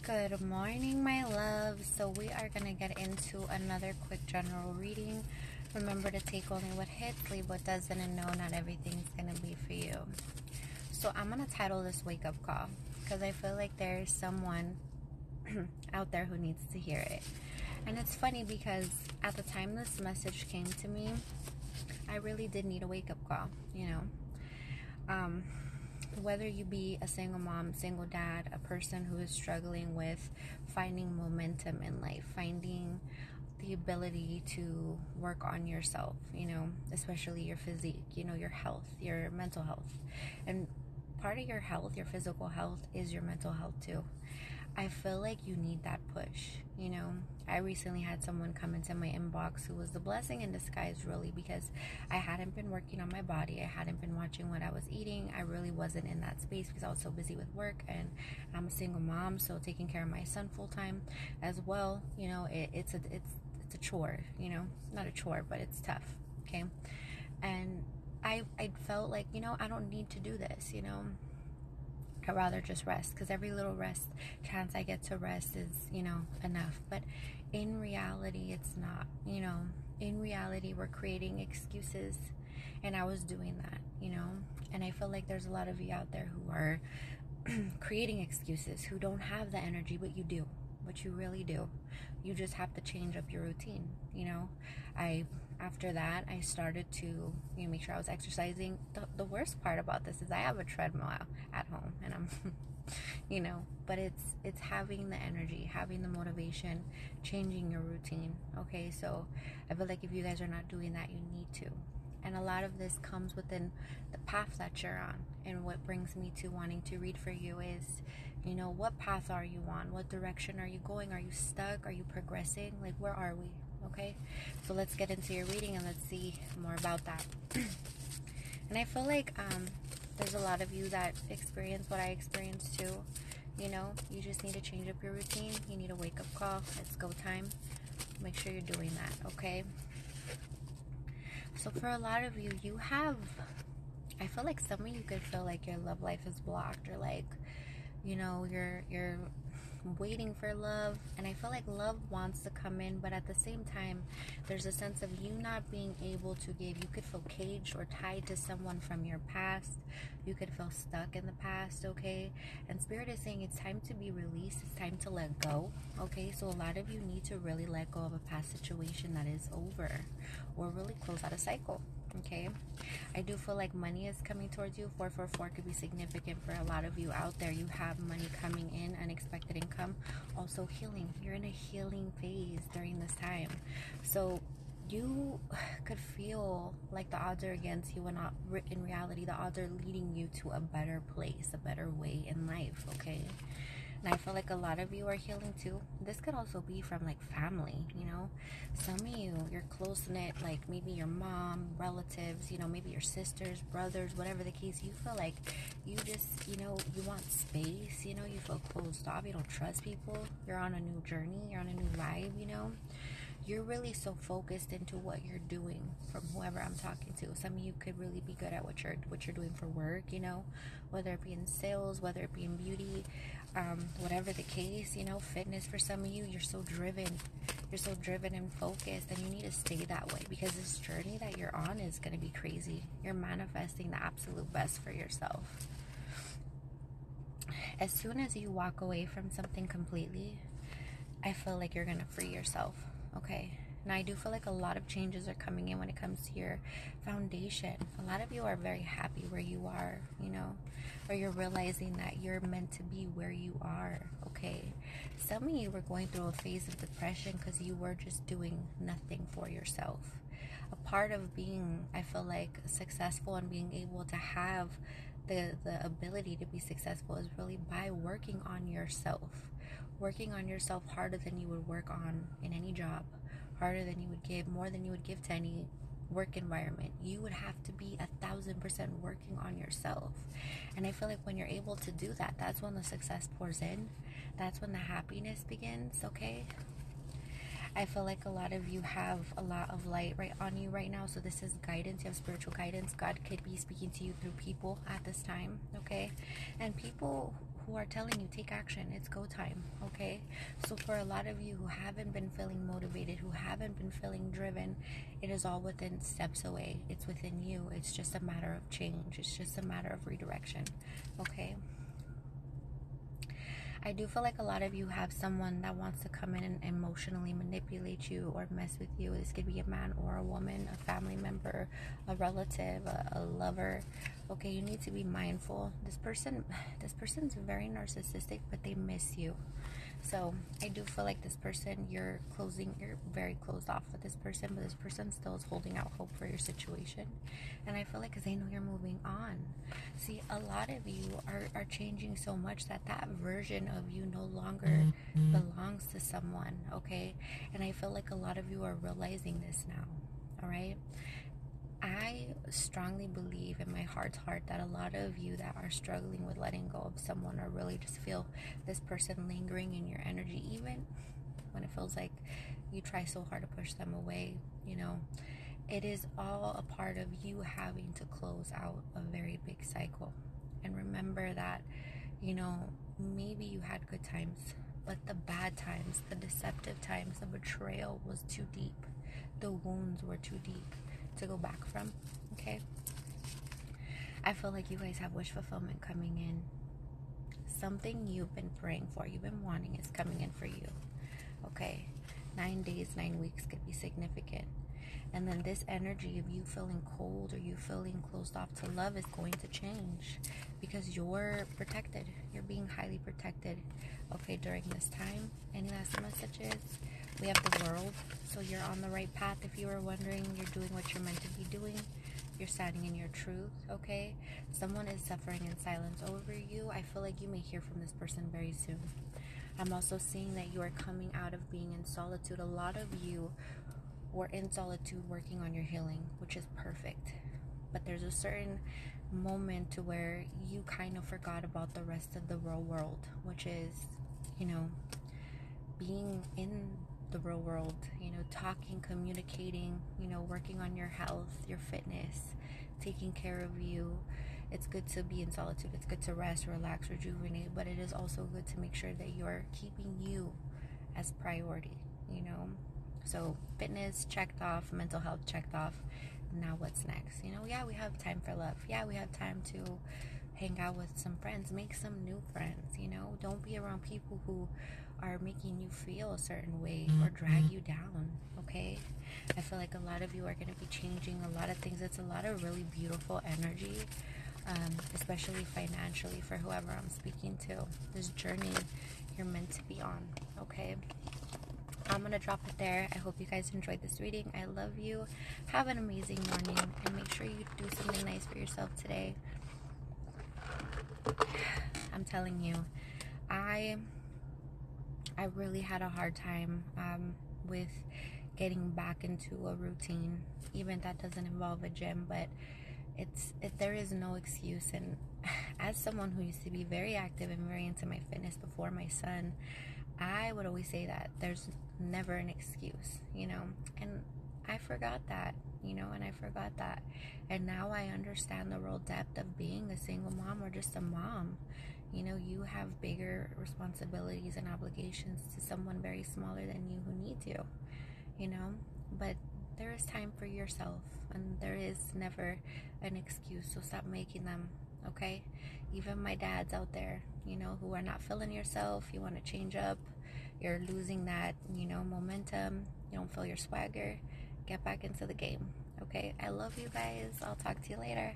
Good morning, my love. So we are going to get into another quick general reading. Remember to take only what hits, leave what doesn't, and know not everything's going to be for you. So I'm going to title this Wake Up Call because I feel like there's someone out there who needs to hear it. And it's funny because at the time this message came to me, I really did need a wake-up call, whether you be a single mom, single dad, a person who is struggling with finding momentum in life, finding the ability to work on yourself, especially your physique, your health, your mental health. And part of your health, your physical health, is your mental health too. I feel like you need that push, I recently had someone come into my inbox who was a blessing in disguise, really, because I hadn't been working on my body. I hadn't been watching what I was eating. I really wasn't in that space because I was so busy with work, and I'm a single mom, so taking care of my son full time as well. It's a chore, not a chore, but it's tough. Okay. And I felt like, I don't need to do this, I'd rather just rest, because every little rest chance I get to rest is, enough. But in reality, it's not, in reality, we're creating excuses, and I was doing that, and I feel like there's a lot of you out there who are creating excuses, who don't have the energy, but you do. But you really do. You just have to change up your routine. After that, I started to make sure I was exercising. The worst part about this is I have a treadmill at home, and I'm but it's having the energy, having the motivation, changing your routine. Okay, so I feel like if you guys are not doing that, you need to. And a lot of this comes within the path that you're on. And what brings me to wanting to read for you is, what path are you on? What direction are you going? Are you stuck? Are you progressing? Like, where are we? Okay, so let's get into your reading and let's see more about that. And I feel like there's a lot of you that experience what I experienced too. You just need to change up your routine. You need a wake-up call. It's go time. Make sure you're doing that, okay? So for a lot of you, I feel like some of you could feel like your love life is blocked, or like, you're waiting for love, and I feel like love wants to come in, but at the same time there's a sense of you not being able to give. You could feel caged or tied to someone from your past. You could feel stuck in the past, okay? And Spirit is saying it's time to be released. It's time to let go, okay? So a lot of you need to really let go of a past situation that is over, or really close out a cycle. Okay, I do feel like money is coming towards you. 444 could be significant for a lot of you out there. You have money coming in, unexpected income. Also healing. You're in a healing phase during this time. So you could feel like the odds are against you, and not in reality, the odds are leading you to a better place, a better way in life, okay? And I feel like a lot of you are healing too. This could also be from like family, Some of you, you're close-knit, like maybe your mom, relatives, maybe your sisters, brothers, whatever the case. You feel like you just, you want space, you feel closed off. You don't trust people. You're on a new journey. You're on a new vibe, You're really so focused into what you're doing from whoever I'm talking to. Some of you could really be good at what you're doing for work, whether it be in sales, whether it be in beauty, whatever the case, fitness. For some of you, you're so driven and focused, and you need to stay that way, because this journey that you're on is going to be crazy. You're manifesting the absolute best for yourself. As soon as you walk away from something completely, I feel like you're going to free yourself, okay? Now, I do feel like a lot of changes are coming in when it comes to your foundation. A lot of you are very happy where you are, or you're realizing that you're meant to be where you are, okay? Some of you were going through a phase of depression because you were just doing nothing for yourself. A part of being, I feel like, successful and being able to have the ability to be successful is really by working on yourself. Working on yourself harder than you would work on in any job, harder than you would give, more than you would give to any work environment. You would have to be 1,000% working on yourself. And I feel like when you're able to do that, that's when the success pours in. That's when the happiness begins, okay? I feel like a lot of you have a lot of light right on you right now. So this is guidance. You have spiritual guidance. God could be speaking to you through people at this time, okay? And people who are telling you take action. It's go time, okay? So for a lot of you who haven't been feeling motivated, who haven't been feeling driven, it is all within steps away. It's within you. It's just a matter of change. It's just a matter of redirection, okay? I do feel like a lot of you have someone that wants to come in and emotionally manipulate you or mess with you. This could be a man or a woman, a family member, a relative, a lover. Okay, you need to be mindful. This person's very narcissistic, but they miss you. So I do feel like this person, you're very closed off with this person, but this person still is holding out hope for your situation. And I feel like because they know you're moving on. See, a lot of you are changing so much that version of you no longer belongs to someone, okay? And I feel like a lot of you are realizing this now, all right? I strongly believe in my heart's heart that a lot of you that are struggling with letting go of someone or really just feel this person lingering in your energy, even when it feels like you try so hard to push them away, you know, it is all a part of you having to close out a very big cycle. And remember that, you know, maybe you had good times, but the bad times, the deceptive times, the betrayal was too deep. The wounds were too deep to go back from, okay? I feel like you guys have wish fulfillment coming in. Something you've been praying for, you've been wanting is coming in for you, okay? 9 days, 9 weeks could be significant. And then this energy of you feeling cold or you feeling closed off to love is going to change because you're protected. You're being highly protected, okay, during this time. Any last messages? We have the World, so you're on the right path. If you were wondering, you're doing what you're meant to be doing. You're standing in your truth, okay? Someone is suffering in silence over you. I feel like you may hear from this person very soon. I'm also seeing that you are coming out of being in solitude. A lot of you were in solitude working on your healing, which is perfect. But there's a certain moment to where you kind of forgot about the rest of the real world, which is, you know, being in the real world, you know, talking, communicating, you know, working on your health, your fitness, taking care of you. It's good to be in solitude. It's good to rest, relax, rejuvenate, but it is also good to make sure that you're keeping you as priority, you know. So fitness checked off, mental health checked off. Now what's next? You know, yeah, we have time for love. Yeah, we have time to hang out with some friends, make some new friends, you know. Don't be around people who are making you feel a certain way or drag you down, okay? I feel like a lot of you are going to be changing a lot of things. It's a lot of really beautiful energy, especially financially for whoever I'm speaking to. This journey you're meant to be on, okay? I'm going to drop it there. I hope you guys enjoyed this reading. I love you. Have an amazing morning, and make sure you do something nice for yourself today. I'm telling you, I really had a hard time with getting back into a routine, even that doesn't involve a gym, but there is no excuse. And as someone who used to be very active and very into my fitness before my son, I would always say that there's never an excuse, you know, and I forgot that, you know, and now I understand the real depth of being a single mom or just a mom. You know, you have bigger responsibilities and obligations to someone very smaller than you who needs you, you know, but there is time for yourself, and there is never an excuse, so stop making them, okay? Even my dads out there, you know, who are not feeling yourself, you want to change up, you're losing that, you know, momentum, you don't feel your swagger, get back into the game, okay? I love you guys. I'll talk to you later.